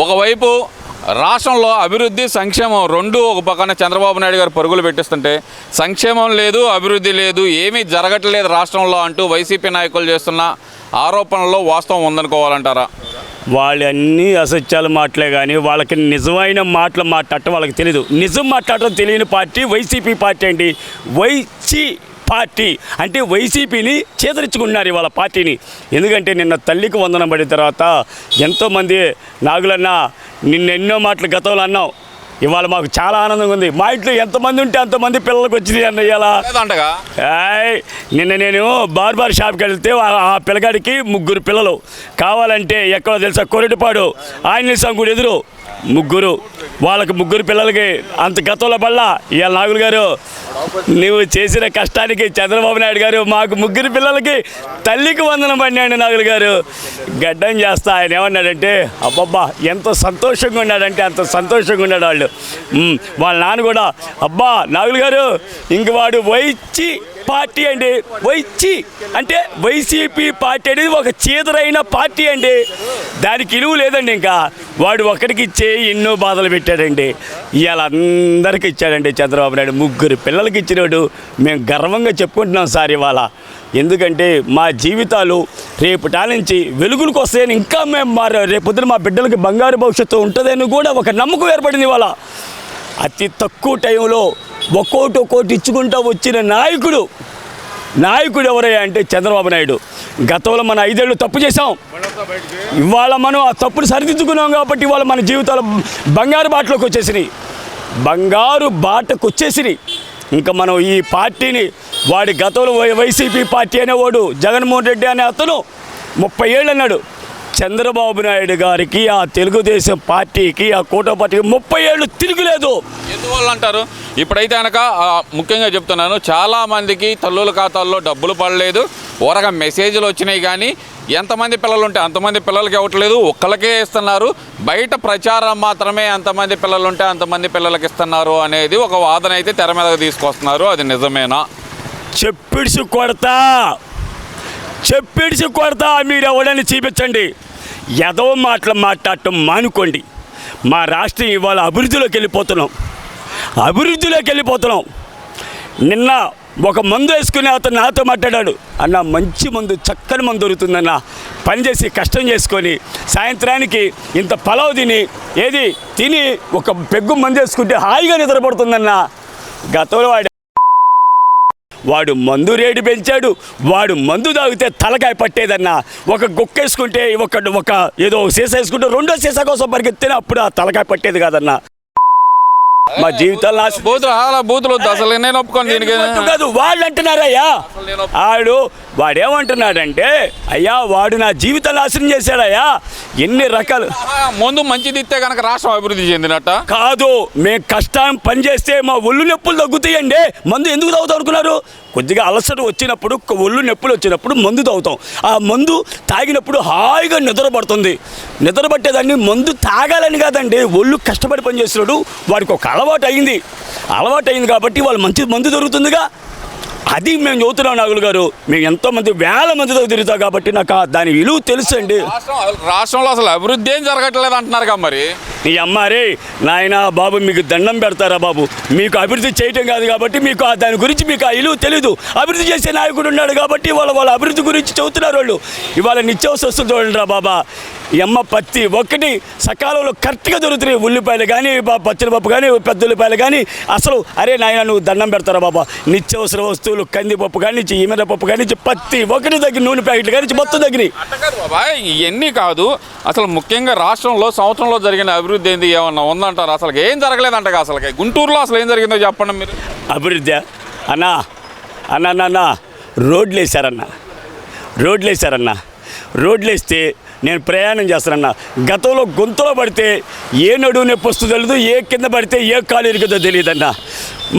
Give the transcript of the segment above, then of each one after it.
ఒకవైపు రాష్ట్రంలో అభివృద్ధి సంక్షేమం రెండు ఒక పక్కన చంద్రబాబు నాయుడు గారు పరుగులు పెట్టిస్తుంటే సంక్షేమం లేదు, అభివృద్ధి లేదు, ఏమీ జరగట్లేదు రాష్ట్రంలో అంటూ వైసీపీ నాయకులు చేస్తున్న ఆరోపణల్లో వాస్తవం ఉందనుకోవాలంటారా? వాళ్ళు అన్నీ అసత్యాలు మాటలే కానీ వాళ్ళకి నిజమైన మాటలు మాట్లాడటం వాళ్ళకి తెలియదు. నిజం మాట్లాడటం తెలియని పార్టీ వైసీపీ పార్టీ అండి. పార్టీ అంటే వైసీపీని చేదరించుకున్నారు ఇవాళ పార్టీని. ఎందుకంటే నిన్న తల్లికి వందనం పడిన తర్వాత ఎంతోమంది నాగులన్నా నిన్నెన్నో మాటలు గతంలో అన్నావు, ఇవాళ మాకు చాలా ఆనందంగా ఉంది. మా ఇంట్లో ఎంతమంది ఉంటే అంతమంది పిల్లలకు వచ్చింది అన్న ఇవాళ. నిన్న నేను బార్బార్ షాప్కి వెళ్తే ఆ పిల్లగాడికి 3 పిల్లలు కావాలంటే ఎక్కడో తెలుసా, కొరటిపాడు ఆంజనేయ స్వామి గుడి ఎదురు 3 వాళ్ళకి 3 పిల్లలకి అంత గతంలో పడలా. ఇవాళ నాగులు గారు నువ్వు చేసిన కష్టానికి చంద్రబాబు నాయుడు గారు మాకు 3 పిల్లలకి తల్లికి వందనం పడినాడు. నాగులు గారు గడ్డం చేస్తా ఆయన ఏమన్నాడంటే అబ్బబ్బా ఎంత సంతోషంగా ఉన్నాడంటే అంత సంతోషంగా ఉన్నాడు. వాళ్ళ నాన్న కూడా అబ్బా నాగులు గారు ఇంక వాడు పార్టీ అండి. అంటే వైసీపీ పార్టీ అనేది ఒక చీదరైన పార్టీ అండి. దానికి ఇలువ లేదండి. ఇంకా వాడు ఒక్కడికి ఇచ్చే ఎన్నో బాధలు పెట్టాడండి. ఇవాళ అందరికీ ఇచ్చాడండి చంద్రబాబు నాయుడు. 3 పిల్లలకి ఇచ్చినాడు. మేము గర్వంగా చెప్పుకుంటున్నాం సార్ ఇవాళ. ఎందుకంటే మా జీవితాలు రేపటి నుంచి వెలుగులకు వస్తాయని ఇంకా మేము రేపొద్దున మా బిడ్డలకి బంగారు భవిష్యత్తు ఉంటుందని కూడా ఒక నమ్మకం ఏర్పడింది ఇవాళ. అతి తక్కువ టైంలో ఒక్కోటి ఇచ్చుకుంటూ వచ్చిన నాయకుడు ఎవరయ్యా అంటే చంద్రబాబు నాయుడు. గతంలో మన 5 ఏళ్ళు తప్పు చేసాం, ఇవాళ మనం ఆ తప్పును సరిదిద్దుకున్నాం కాబట్టి ఇవాళ మన జీవితాలు బంగారు బాటలోకి వచ్చేసినాయి. ఇంకా మనం ఈ పార్టీని వాడి గతంలో వైసీపీ పార్టీ అనేవాడు జగన్మోహన్ రెడ్డి అనే అతను 30 ఏళ్ళు అన్నాడు. చంద్రబాబు నాయుడు గారికి ఆ తెలుగుదేశం పార్టీకి ఆ కూటమి పార్టీకి 30 ఏళ్ళు తిరుగులేదు. ఎందువల్ల అంటారు? ఇప్పుడైతే కనుక ముఖ్యంగా చెప్తున్నాను, చాలామందికి తల్లుల ఖాతాల్లో డబ్బులు పడలేదు. ఊరగా మెసేజ్లు వచ్చినాయి కానీ ఎంతమంది పిల్లలు ఉంటే అంతమంది పిల్లలకి ఇవ్వట్లేదు, ఒక్కళ్ళకే ఇస్తున్నారు. బయట ప్రచారం మాత్రమే ఎంతమంది పిల్లలు ఉంటే అంతమంది పిల్లలకి ఇస్తున్నారు అనేది ఒక వాదన అయితే తెర మీదకి తీసుకొస్తున్నారు. అది నిజమేనా? చెప్పిడిసి కొడతా మీరు ఎవడని చూపించండి. ఏదో మాట్లాడటం మానుకోండి. మా రాష్ట్రం ఇవాళ అభివృద్ధిలోకి వెళ్ళిపోతున్నాం. నిన్న ఒక మందు వేసుకునే అతను నాతో మాట్లాడాడు. అన్న మంచి మందు, చక్కని మందు దొరుకుతుందన్న, పనిచేసి కష్టం చేసుకొని సాయంత్రానికి ఇంత పలావ్ తిని ఒక పెగ్గు మందు వేసుకుంటే హాయిగా నిద్రపడుతుందన్న. గతంలో వాడు మందు రేటు పెంచాడు. వాడు మందు తాగితే తలకాయ పట్టేదన్న. ఒక గుక్కేసుకుంటే ఒక ఏదో సీసా వేసుకుంటే 2వ సీసా కోసం పరిగెత్తినా అప్పుడు ఆ తలకాయ పట్టేది కాదన్న. మా జీవితాల్లో బూతులు అసలు నేను ఒప్పుకోను దీనికి కాదు. వాళ్ళు అంటున్నారయ్యా, వాడేమంటున్నాడంటే అయ్యా వాడు నా జీవితాన్ని నాశనం చేశాడయ్యా. ఎన్ని రకాలు ముందు మంచిది ఇస్తే కనుక రాష్ట్రం అభివృద్ధి చెందినట్ట కాదు. మేము కష్టం పని చేస్తే మా ఒళ్ళు నొప్పులు తగ్గుతాయండి. మందు ఎందుకు తాగుతాం అనుకున్నారు? కొద్దిగా అలసట వచ్చినప్పుడు, ఒళ్ళు నొప్పులు వచ్చినప్పుడు మందు తాగుతాం. ఆ మందు తాగినప్పుడు హాయిగా నిద్ర పట్టేదాన్ని మందు తాగాలని కాదండి. ఒళ్ళు కష్టపడి పని చేస్తున్నాడు, వాడికి ఒక అలవాటు అయింది కాబట్టి వాళ్ళు మంచి మందు దొరుకుతుందిగా. అది మేము చదువుతున్నాం నాగులు గారు. మేము ఎంతోమంది వేల మందితో తిరుగుతాం కాబట్టి నాకు దాని విలువ తెలుసు అండి. రాష్ట్రంలో అసలు అభివృద్ధి ఏం జరగట్లేదు అంటున్నారు మరి. నీ అమ్మారే నాయన బాబు మీకు దండం పెడతారా బాబు? మీకు అభివృద్ధి చేయటం కాదు కాబట్టి మీకు దాని గురించి మీకు ఆ విలువ తెలీదు. అభివృద్ధి చేసే నాయకుడు ఉన్నాడు కాబట్టి వాళ్ళ అభివృద్ధి గురించి చెబుతున్నారు వాళ్ళు. ఇవాళ నిత్యావసర వస్తువులు చూడండి రా బాబా. ప్రతి ఒక్కటి సకాలంలో కరెక్ట్గా దొరుకుతున్నాయి. ఉల్లిపాయలు కానీ, పచ్చనిపప్పు కానీ, పెద్ద ఉల్లిపాయలు కానీ. అసలు అరే నాయన నువ్వు దండం పెడతారా బాబా? నిత్యావసర వస్తువులు కందిపప్పు కానీ ఈమెరపప్పు కానీ ప్రతి ఒక్కటి దగ్గర, నూనె ప్యాకెట్లు కానీ మొత్తం దగ్గర. ఇవన్నీ కాదు, అసలు ముఖ్యంగా రాష్ట్రంలో సంవత్సరంలో జరిగిన అభివృద్ధి ఏంది ఏమన్నా ఉందంటారు? అసలు ఏం జరగలేదంట. అసలు గుంటూరులో అసలు ఏం జరిగిందో చెప్పండి మీరు. అభివృద్ధి అన్న రోడ్లు వేస్తే నేను ప్రయాణం చేస్తానన్నా. గతంలో గుంతలో పడితే ఏ నడువు నొప్పి వస్తుందో తెలియదు, ఏ కింద పడితే ఏ కాలు ఇరుగుతుందో తెలియదన్నా.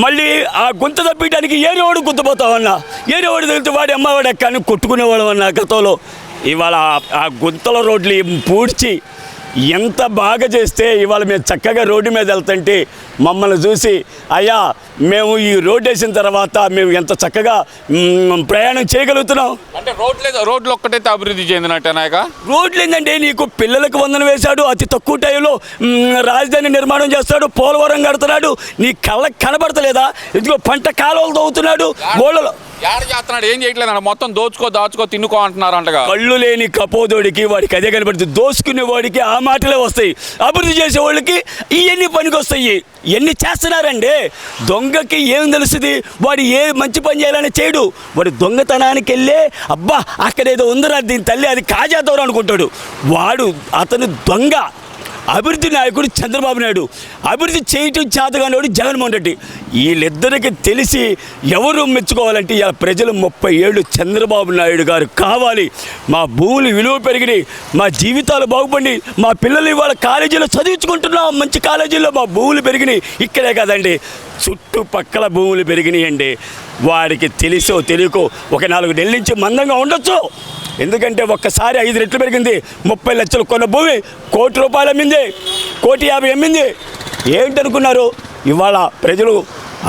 మళ్ళీ ఆ గుంత తప్పించడానికి ఏరేవాడు గుంతపోతామన్నా. ఏరేవాడు తెలితే వాడి అమ్మవాడు ఎక్కని కొట్టుకునేవాడు అన్నా గతంలో. ఇవాళ ఆ గుంతల రోడ్లు పూడ్చి ఎంత బాగా చేస్తే ఇవాళ మేము చక్కగా రోడ్డు మీద వెళ్తుంటే మమ్మల్ని చూసి అయ్యా మేము ఈ రోడ్డు వేసిన తర్వాత మేము ఎంత చక్కగా ప్రయాణం చేయగలుగుతున్నాం. అంటే రోడ్లు ఒక్కటైతే అభివృద్ధి చెందినట్టేనాక రోడ్లు ఏంటంటే నీకు పిల్లలకు వందనం వేశాడు, అతి తక్కువ టైంలో రాజధాని నిర్మాణం చేస్తాడు, పోలవరం కడుతున్నాడు, నీ కళ్ళకి కనబడతలేదా? ఇదిగో పంట కాలువలు తవ్వుతున్నాడు, గోళ్ళలో ఏడ చేస్తున్నాడు, ఏం చేయట్లేదు, మొత్తం దాచుకో తిన్నుకో అంటున్నారు అంటగా. కళ్ళు లేని కపోదోడికి వాడికి అదే కనబడుతుంది, దోసుకునే వాడికి ఆ మాటలే వస్తాయి, అభివృద్ధి చేసే వాళ్ళకి ఇవన్నీ పనికి వస్తాయి. ఎన్ని చేస్తున్నారండి? దొంగకి ఏం తెలుస్తుంది? వాడు ఏ మంచి పని చేయాలని చేయడు, వాడు దొంగతనానికి వెళ్ళే అబ్బా అక్కడేదో ఉందిరా దీని తల్లి అది కాజేద్దాం అనుకుంటాడు. అతను దొంగ. అభివృద్ధి నాయకుడు చంద్రబాబు నాయుడు, అభివృద్ధి చేయటం చేతగానేవాడు జగన్మోహన్ రెడ్డి. వీళ్ళిద్దరికి తెలిసి ఎవరు మెచ్చుకోవాలంటే ఇలా ప్రజలు 30 ఏళ్ళు చంద్రబాబు నాయుడు గారు కావాలి. మా భూములు విలువ పెరిగినాయి, మా జీవితాలు బాగుపడి, మా పిల్లలు ఇవాళ కాలేజీలో చదివించుకుంటున్నాం, మంచి కాలేజీల్లో మా భూములు పెరిగినాయి. ఇక్కడే కదండి చుట్టుపక్కల భూములు పెరిగినాయండి. వాడికి తెలిసో తెలియకో ఒక 4 నెలల నుంచి మందంగా ఉండొచ్చు. ఎందుకంటే ఒక్కసారి 5 రెట్లు పెరిగింది. 30 లక్షలు కొన్న భూమి 1 కోటి రూపాయలు అమ్మింది, 1,50,00,000 అమ్మింది. ఏంటనుకున్నారు? ఇవాళ ప్రజలు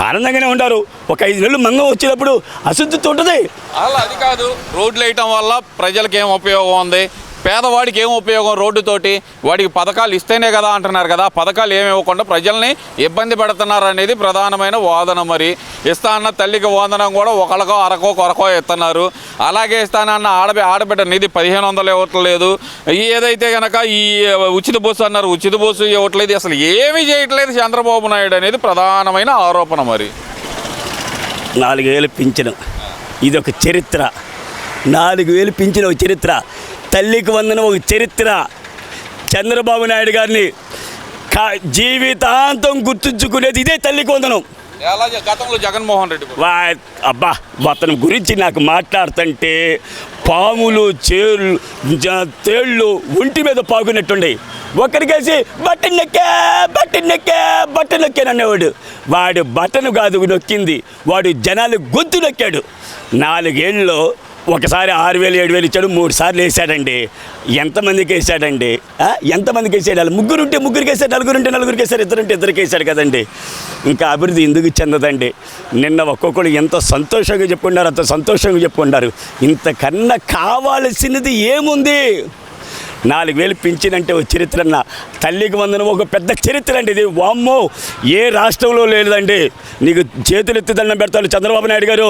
ఆనందంగానే ఉంటారు. ఒక 5 నెలలు మంగం వచ్చినప్పుడు అశుద్ధితో ఉంటుంది. అలా అది కాదు, రోడ్లు వేయటం వల్ల ప్రజలకు ఏం ఉపయోగం ఉంది, పేదవాడికి ఏం ఉపయోగం రోడ్డుతోటి? వాడికి పథకాలు ఇస్తేనే కదా అంటున్నారు కదా, పథకాలు ఏమి ఇవ్వకుండా ప్రజల్ని ఇబ్బంది పెడుతున్నారు అనేది ప్రధానమైన వాదన. మరి ఇస్తా అన్న తల్లికి వందనం కూడా ఒకళ్ళకో అరకో కొరకో ఇస్తున్నారు. అలాగే ఇస్తానన్న ఆడబిడ్డ నిధి 1500 ఇవ్వట్లేదు. ఏదైతే కనుక ఈ ఉచిత బస్సు అన్నారు, ఉచిత బస్సు ఇవ్వట్లేదు. అసలు ఏమీ చేయట్లేదు చంద్రబాబు నాయుడు అనేది ప్రధానమైన ఆరోపణ. మరి 4,000 పింఛను, ఇదొక చరిత్ర. 4,000 పింఛను ఒక చరిత్ర, తల్లికి వందనం ఒక చరిత్ర. చంద్రబాబు నాయుడు గారిని జీవితాంతం గుర్తుంచుకునేది ఇదే తల్లికి వందనం. గతంలో జగన్మోహన్ రెడ్డి అబ్బా అతని గురించి నాకు మాట్లాడుతుంటే పాములు తేళ్ళు ఒంటి మీద పాకున్నట్టుండే. ఒకరికేసి బట్టన్ నొక్కాననేవాడు. వాడు బట్టను కాదు నొక్కింది, వాడు జనాలు గొంతు నొక్కాడు. 4 ఏళ్ళలో ఒకసారి 6,000 7,000 ఇచ్చాడు, 3 సార్లు వేసాడండి. ఎంతమందికి వేసాడండి? ఎంతమందికి వేసాడు? వాళ్ళు 3 ఉంటే 3కి వేసాడు, 4 ఉంటే 4కి వేసాడు, 2 ఉంటే 2కి వేసాడు కదండి. ఇంకా అభివృద్ధి ఎందుకు చెందదండి? నిన్న ఒక్కొక్కరు ఎంత సంతోషంగా చెప్పుకున్నారు, అంత సంతోషంగా చెప్పుకున్నారు. ఇంతకన్నా కావాల్సినది ఏముంది? 4,000 పింఛనంటే ఒక చరిత్ర అన్న, తల్లికి వందనం ఒక పెద్ద చరిత్ర అండి ఇది. వామ్మో, ఏ రాష్ట్రంలో లేదండి. నీకు చేతులు ఎత్తి దండం పెడతాడు చంద్రబాబు నాయుడు గారు.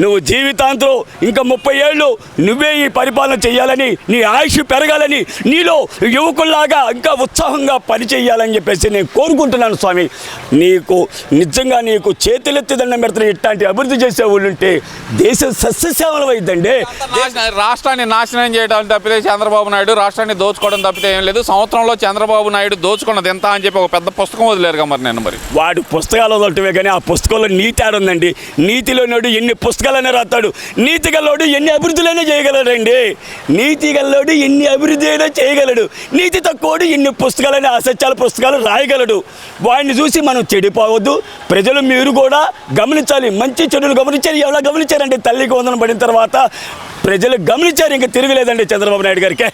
నువ్వు జీవితాంతం ఇంకా 30 ఏళ్ళు నువ్వే ఈ పరిపాలన చేయాలని, నీ ఆయుష్ పెరగాలని, నీలో యువకుల్లాగా ఇంకా ఉత్సాహంగా పనిచేయాలని చెప్పేసి నేను కోరుకుంటున్నాను స్వామి. నిజంగా నీకు చేతులెత్తి దండం పెడతాను. ఇట్లాంటి అభివృద్ధి చేసే వాళ్ళు ఉంటే దేశం సస్యశ్యామలం అయిద్దండి. రాష్ట్రాన్ని నాశనం చేయడం తప్పితే చంద్రబాబు నాయుడు రాష్ట్రాన్ని దోచుకోవడం తప్పితే ఏం లేదు. సంవత్సరంలో చంద్రబాబు నాయుడు దోచుకున్నది ఎంత అని చెప్పి ఒక పెద్ద పుస్తకం వదిలేరుగా మరి నేను. మరి వాడు పుస్తకాలు వదలటమే కానీ ఆ పుస్తకంలో నీతి ఆడుందండి. నీతిలోనోడు ఎన్ని పుస్తకాలైనా రాస్తాడు, నీతి గల్లోడు ఎన్ని అభివృద్ధులైనా చేయగలడండి. నీతి గల్లోడు ఎన్ని అభివృద్ధి అయినా చేయగలడు, నీతి తక్కువడు ఎన్ని పుస్తకాలైనా అసత్యాల పుస్తకాలు రాయగలడు. వాడిని చూసి మనం చెడిపోవద్దు. ప్రజలు మీరు కూడా గమనించాలి, మంచి చెడులు గమనించాలి. ఎవరో గమనించారండి, తల్లికి వందనం పడిన తర్వాత ప్రజలు గమనించారు. ఇంకా తిరగలేదండి చంద్రబాబు నాయుడు గారికి.